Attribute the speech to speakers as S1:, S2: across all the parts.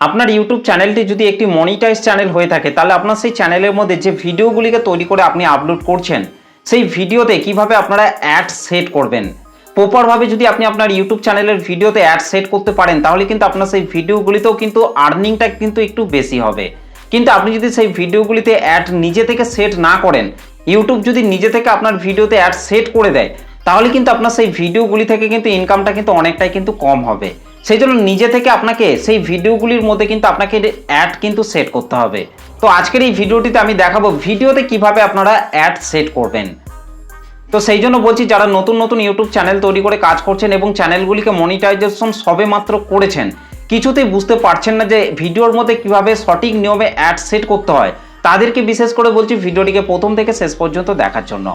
S1: আপনার ইউটিউব চ্যানেলটি যদি একটি মনিটাইজ চ্যানেল হয়ে থাকে তাহলে আপনার সেই চ্যানেলের মধ্যে যে ভিডিওগুলিকে তৈরি করে আপনি আপলোড করছেন সেই ভিডিওতে কিভাবে আপনারা অ্যাড সেট করবেন। প্রপারভাবে যদি আপনি আপনার ইউটিউব চ্যানেলের ভিডিওতে অ্যাড সেট করতে পারেন তাহলে কিন্তু আপনার সেই ভিডিওগুলিতেও কিন্তু আর্নিংটা কিন্তু একটু বেশি হবে। কিন্তু আপনি যদি সেই ভিডিওগুলিতে অ্যাড নিজে থেকে সেট না করেন, ইউটিউব যদি নিজে থেকে আপনার ভিডিওতে অ্যাড সেট করে দেয় তাহলে কিন্তু আপনার সেই ভিডিওগুলি থেকে কিন্তু ইনকামটা কিন্তু অনেকটাই কিন্তু কম হবে। সেই জন্য নিজে থেকে আপনাকে সেই ভিডিওগুলির মধ্যে কিন্তু আপনাকে অ্যাড কিন্তু সেট করতে হবে। তো আজকের এই ভিডিওটিতে আমি দেখাবো ভিডিওতে কিভাবে আপনারা অ্যাড সেট করবেন। তো সেই জন্য বলছি, যারা নতুন নতুন ইউটিউব চ্যানেল তৈরি করে কাজ করছেন এবং চ্যানেলগুলিকে মনিটাইজেশন সবে মাত্র করেছেন, কিছুতেই বুঝতে পারছেন না যে ভিডিওর মধ্যে কিভাবে সঠিক নিয়মে অ্যাড সেট করতে হয়, তাদেরকে বিশেষ করে বলছি ভিডিওটিকে প্রথম থেকে শেষ পর্যন্ত দেখার জন্য।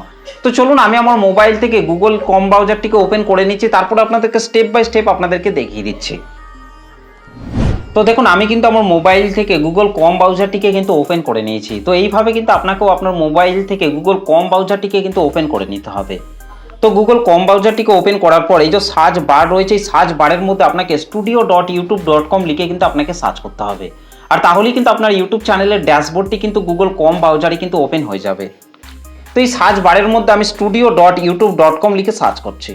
S1: তো চলুন আমি আমার মোবাইল থেকে গুগল ক্রোম ব্রাউজারটিকে ওপেন করে নিচ্ছি, তারপর আপনাদেরকে স্টেপ বাই স্টেপ আপনাদেরকে দেখিয়ে দিচ্ছি। তো দেখুন আমি কিন্তু আমার মোবাইল থেকে গুগল ক্রোম ব্রাউজারটিকে কিন্তু ওপেন করে নিয়েছি। তো এইভাবে কিন্তু আপনাকেও আপনার মোবাইল থেকে গুগল ক্রোম ব্রাউজারটিকে কিন্তু ওপেন করে নিতে হবে। তো গুগল ক্রোম ব্রাউজারটিকে ওপেন করার পর এই যে সার্চ বার রয়েছে, এই সার্চ বারের মধ্যে আপনাকে studio.youtube.com লিখে কিন্তু আপনাকে সার্চ করতে হবে। আর তাহলেই কিন্তু আপনার ইউটিউব চ্যানেলের ড্যাশবোর্ডটি কিন্তু গুগল ক্রোম ব্রাউজারে কিন্তু ওপেন হয়ে যাবে। তো এই সার্চ বারের মধ্যে আমি studio.youtube.com লিখে সার্চ করছি।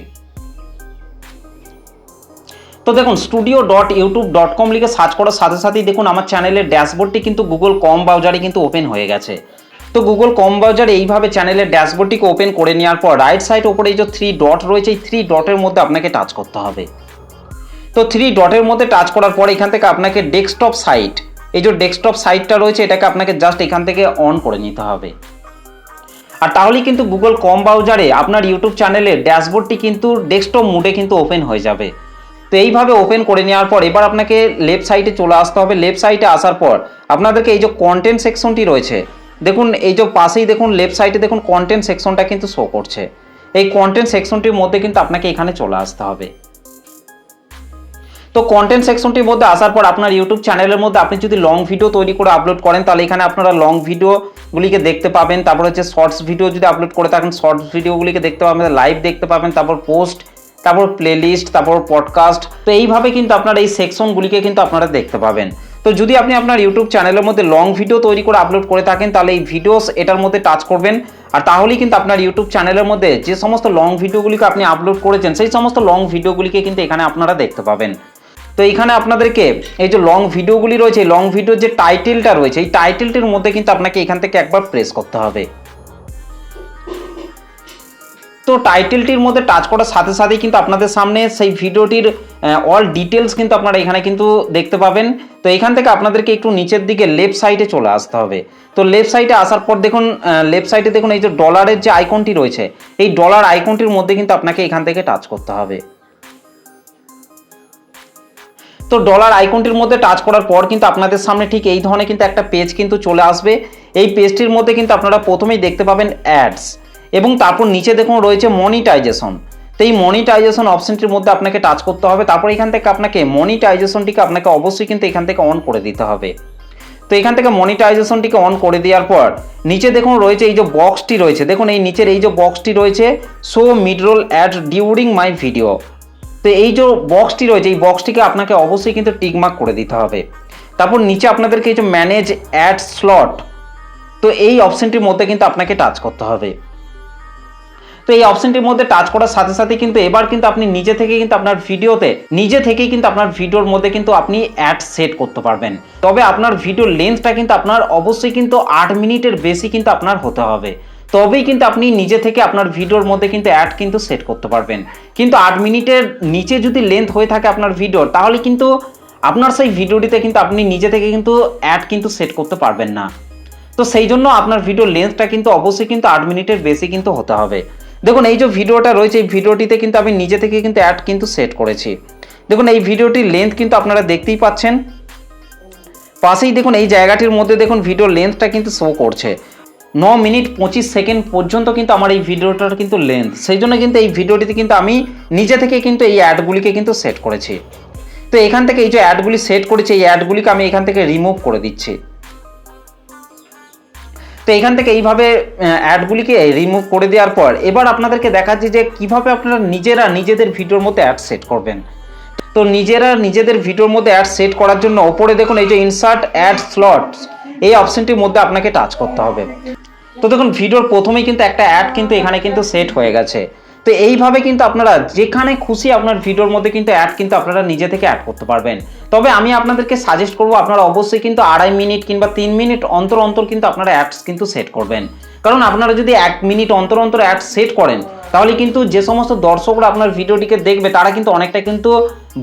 S1: তো দেখুন studio.youtube.com লিখে সার্চ করার সাথে সাথেই দেখুন আমার চ্যানেলের ড্যাশবোর্ডটি কিন্তু গুগল ক্রোম ব্রাউজারে কিন্তু ওপেন হয়ে গেছে। তো গুগল ক্রোম ব্রাউজারে এইভাবে চ্যানেলের ড্যাশবোর্ডটিকে ওপেন করে নেওয়ার পর রাইট সাইড ওপরে এই যে 3 ডট রয়েছে, এই 3 ডটের মধ্যে আপনাকে টাচ করতে হবে। তো 3 ডটের মধ্যে টাচ করার পর এখান থেকে আপনাকে ডেস্কটপ সাইট, এই যে ডেস্কটপ সাইটটা রয়েছে এটাকে আপনাকে জাস্ট এখান থেকে অন করে নিতে হবে। আর তাহলেই কিন্তু গুগল ক্রোম ব্রাউজারে আপনার ইউটিউব চ্যানেলের ড্যাশবোর্ডটি কিন্তু ডেস্কটপ মোডে কিন্তু ওপেন হয়ে যাবে। তো এইভাবে ওপেন করে নেওয়ার পর এবার আপনাকে লেফট সাইডে চলে আসতে হবে। লেফট সাইডে আসার পর আপনাদেরকে এই যে কন্টেন্ট সেকশনটি রয়েছে, দেখুন এই যে পাশেই দেখুন লেফট সাইডে দেখুন কন্টেন্ট সেকশনটা কিন্তু শো করছে। এই কন্টেন্ট সেকশনটির মধ্যে কিন্তু আপনাকে এখানে চলে আসতে হবে। তো কন্টেন্ট সেকশনটির মধ্যে আসার পর আপনার ইউটিউব চ্যানেলের মধ্যে আপনি যদি লং ভিডিও তৈরি করে আপলোড করেন তাহলে এখানে আপনারা লং ভিডিওগুলিকে দেখতে পাবেন। তারপর হচ্ছে শর্টস ভিডিও যদি আপলোড করে থাকেন শর্টস ভিডিওগুলিকে দেখতে পাবেন, লাইভ দেখতে পাবেন, তারপর পোস্ট, তারপর প্লেলিস্ট, তারপর পডকাস্ট। তো এইভাবে কিন্তু আপনারা এই সেকশনগুলিকে কিন্তু আপনারা দেখতে পাবেন। তো যদি আপনি আপনার ইউটিউব চ্যানেলের মধ্যে লং ভিডিও তৈরি করে আপলোড করে থাকেন তাহলে এই ভিডিওস এটার মধ্যে টাচ করবেন। আর তাহলেই কিন্তু আপনার ইউটিউব চ্যানেলের মধ্যে যে সমস্ত লং ভিডিওগুলিকে আপনি আপলোড করেছেন সেই সমস্ত লং ভিডিওগুলিকে কিন্তু এখানে আপনারা দেখতে পাবেন। তো এখানে আপনাদেরকে এই যে লং ভিডিওগুলি রয়েছে, লং ভিডিওর যে টাইটেলটা রয়েছে এই টাইটেলটির মধ্যে কিন্তু আপনাকে এখান থেকে একবার প্রেস করতে হবে। তো টাইটেলটির মধ্যে টাচ করার সাথে সাথেই কিন্তু আপনাদের সামনে সেই ভিডিওটির অল ডিটেলস কিন্তু আপনারা এখানে কিন্তু দেখতে পাবেন। তো এখান থেকে আপনাদেরকে একটু নিচের দিকে লেফট সাইডে চলে আসতে হবে। তো লেফট সাইডে আসার পর দেখুন লেফট সাইডে দেখুন এই যে ডলারের যে আইকনটি রয়েছে এই ডলার আইকনটির মধ্যে কিন্তু আপনাকে এখান থেকে টাচ করতে হবে। তো ডলার আইকনটির মধ্যে টাচ করার পর কিন্তু আপনাদের সামনে ঠিক এই ধরনের কিন্তু একটা পেজ কিন্তু চলে আসবে। এই পেজটির মধ্যে কিন্তু আপনারা প্রথমেই দেখতে পাবেন অ্যাডস এবং তারপর নিচে দেখুন রয়েছে মনিটাইজেশন। তো এই মনিটাইজেশন অপশনটির মধ্যে আপনাকে টাচ করতে হবে। তারপর এখান থেকে আপনাকে মনিটাইজেশনটিকে আপনাকে অবশ্যই কিন্তু এখান থেকে অন করে দিতে হবে। তো এখান থেকে মনিটাইজেশনটিকে অন করে দেওয়ার পর নিচে দেখুন রয়েছে এই যে বক্সটি রয়েছে, দেখুন এই নিচের এই যে বক্সটি রয়েছে show mid roll ad during my video. তো এই যে বক্সটি রয়েছে এই বক্সটিকে আপনাকে অবশ্যই কিন্তু টিকমার্ক করে দিতে হবে। তারপর নিচে আপনাদেরকে এই যে ম্যানেজ অ্যাড স্লট, তো এই অপশনটির মধ্যে কিন্তু আপনাকে টাচ করতে হবে। তো এই অপশনটির মধ্যে টাচ করার সাথে সাথে কিন্তু এবার কিন্তু আপনি নিজে থেকে কিন্তু আপনার ভিডিওতে নিজে থেকেই কিন্তু আপনার ভিডিওর মধ্যে কিন্তু আপনি অ্যাড সেট করতে পারবেন। তবে আপনার ভিডিওর লেন্থটা কিন্তু আপনার অবশ্যই কিন্তু 8 মিনিটের বেশি কিন্তু আপনার হতে হবে, তবেই কিন্তু আপনি নিজে থেকে আপনার ভিডিওর মধ্যে কিন্তু অ্যাড কিন্তু সেট করতে পারবেন। কিন্তু 8 মিনিটের নিচে যদি লেন্থ হয়ে থাকে আপনার ভিডিওর তাহলে কিন্তু আপনার সেই ভিডিওটিতে কিন্তু আপনি নিজে থেকে কিন্তু অ্যাড কিন্তু সেট করতে পারবেন না। তো সেই জন্য আপনার ভিডিওর লেন্থটা কিন্তু অবশ্যই কিন্তু 8 মিনিটের বেশি কিন্তু হতে হবে। দেখুন এই যে ভিডিওটা রয়েছে এই ভিডিওটিতে কিন্তু আমি নিজে থেকে কিন্তু অ্যাড কিন্তু সেট করেছি। দেখুন এই ভিডিওটির লেন্থ কিন্তু আপনারা দেখতেই পাচ্ছেন। পাশেই দেখুন এই জায়গাটির মধ্যে দেখুন ভিডিওর লেন্থটা কিন্তু শো করছে 9 মিনিট 25 সেকেন্ড পর্যন্ত কিন্তু আমার এই ভিডিওটার কিন্তু লেন্থ। সেই জন্য কিন্তু এই ভিডিওটিতে কিন্তু আমি নিজে থেকে কিন্তু এই অ্যাডগুলিকে কিন্তু সেট করেছি। তো এখান থেকে এই যে অ্যাডগুলি সেট করেছি এই অ্যাডগুলিকে আমি এখান থেকে রিমুভ করে দিচ্ছি। তো এখান থেকে এইভাবে অ্যাডগুলিকে রিমুভ করে দেওয়ার পর এবার আপনাদেরকে দেখাচ্ছি যে কিভাবে আপনারা নিজেরা নিজেদের ভিডিওর মধ্যে অ্যাড সেট করবেন। তো নিজেরা নিজেদের ভিডিওর মধ্যে অ্যাড সেট করার জন্য ওপরে দেখুন এই যে ইনসার্ট অ্যাড স্লটস এই অপশনটির মধ্যে আপনাকে টাচ করতে হবে। তো দেখুন ভিডিওর প্রথমেই কিন্তু একটা অ্যাড কিন্তু এখানে কিন্তু সেট হয়ে গেছে। তো এইভাবে কিন্তু আপনারা যেখানে খুশি আপনার ভিডিওর মধ্যে কিন্তু অ্যাড কিন্তু আপনারা নিজে থেকে অ্যাড করতে পারবেন। তবে আমি আপনাদেরকে সাজেস্ট করবো আপনারা অবশ্যই কিন্তু 2.5 মিনিট কিংবা 3 মিনিট অন্তর অন্তর কিন্তু আপনারা অ্যাডস কিন্তু সেট করবেন। কারণ আপনারা যদি 1 মিনিট অন্তর অন্তর অ্যাড সেট করেন তাহলে কিন্তু যে সমস্ত দর্শকরা আপনার ভিডিওটিকে দেখবে তারা কিন্তু অনেকটা কিন্তু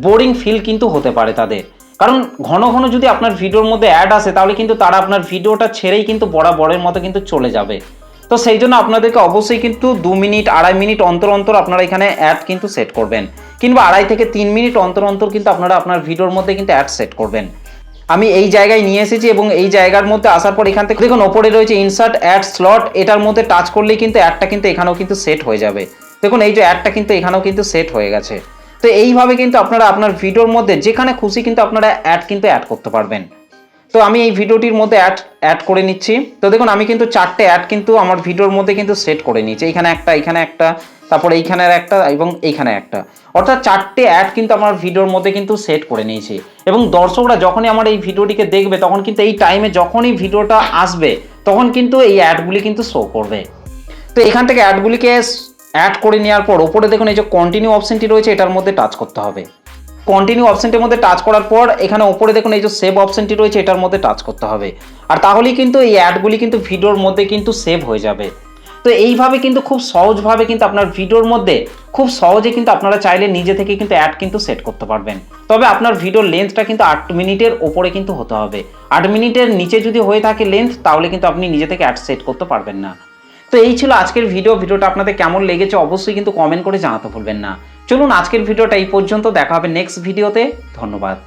S1: বোরিং ফিল কিন্তু হতে পারে তাদের। কারণ ঘন ঘন যদি আপনার ভিডিওর মধ্যে অ্যাড আসে তাহলে কিন্তু তারা আপনার ভিডিওটা ছেড়েই কিন্তু বরাবরের মতো কিন্তু চলে যাবে। তো সেই জন্য আপনাদেরকে অবশ্যই কিন্তু 2 মিনিট 2.5 মিনিট অন্তর অন্তর আপনারা এখানে অ্যাড কিন্তু সেট করবেন, কিংবা 2.5 থেকে 3 মিনিট অন্তর অন্তর কিন্তু আপনারা আপনার ভিডিওর মধ্যে কিন্তু অ্যাড সেট করবেন। আমি এই জায়গায় নিয়ে এসেছি এবং এই জায়গার মধ্যে আসার পর এখান থেকে দেখুন ওপরে রয়েছে ইনসার্ট অ্যাড স্লট, এটার মধ্যে টাচ করলেই কিন্তু অ্যাডটা কিন্তু এখানেও কিন্তু সেট হয়ে যাবে। দেখুন এই যে অ্যাডটা কিন্তু এখানেও কিন্তু সেট হয়ে গেছে। তো এইভাবে কিন্তু আপনারা আপনার ভিডিওর মধ্যে যেখানে খুশি কিন্তু আপনারা অ্যাড কিন্তু অ্যাড করতে পারবেন। তো আমি এই ভিডিওটির মধ্যে অ্যাড করে নিচ্ছি। তো দেখুন আমি কিন্তু 4টে অ্যাড কিন্তু আমার ভিডিওর মধ্যে কিন্তু সেট করে নিচ্ছি। এখানে একটা, তারপর এইখানের একটা এবং এইখানে একটা, অর্থাৎ 4টে অ্যাড কিন্তু আমার ভিডিওর মধ্যে কিন্তু সেট করে নিয়েছি। এবং দর্শকরা যখনই আমার এই ভিডিওটিকে দেখবে তখন কিন্তু এই টাইমে যখনই ভিডিওটা আসবে তখন কিন্তু এই অ্যাডগুলি কিন্তু শো করবে। তো এখান থেকে অ্যাডগুলিকে অ্যাড করে নেওয়ার পর ওপরে দেখুন এই যে কন্টিনিউ অপশনটি রয়েছে এটার মধ্যে টাচ করতে হবে। কন্টিনিউ অপশনটির মধ্যে টাচ করার পর এখানে ওপরে দেখুন এই যে সেভ অপশনটি রয়েছে এটার মধ্যে টাচ করতে হবে। আর তাহলেই কিন্তু এই অ্যাডগুলি কিন্তু ভিডিওর মধ্যে কিন্তু সেভ হয়ে যাবে। তো এইভাবে কিন্তু খুব সহজভাবে কিন্তু আপনার ভিডিওর মধ্যে খুব সহজে কিন্তু আপনারা চাইলে নিজে থেকে কিন্তু অ্যাড কিন্তু সেট করতে পারবেন। তবে আপনার ভিডিওর লেন্থটা কিন্তু 8 মিনিটের ওপরে কিন্তু হতে হবে। 8 মিনিটের নিচে যদি হয়ে থাকে লেন্থ তাহলে কিন্তু আপনি নিজে থেকে অ্যাড সেট করতে পারবেন না। তো এই ছিল আজকের ভিডিওটা আপনাদের কেমন লেগেছে অবশ্যই কিন্তু কমেন্ট করে জানাতে ভুলবেন না। চলুন আজকের ভিডিওটা এই পর্যন্ত, দেখা হবে নেক্সট ভিডিওতে। ধন্যবাদ।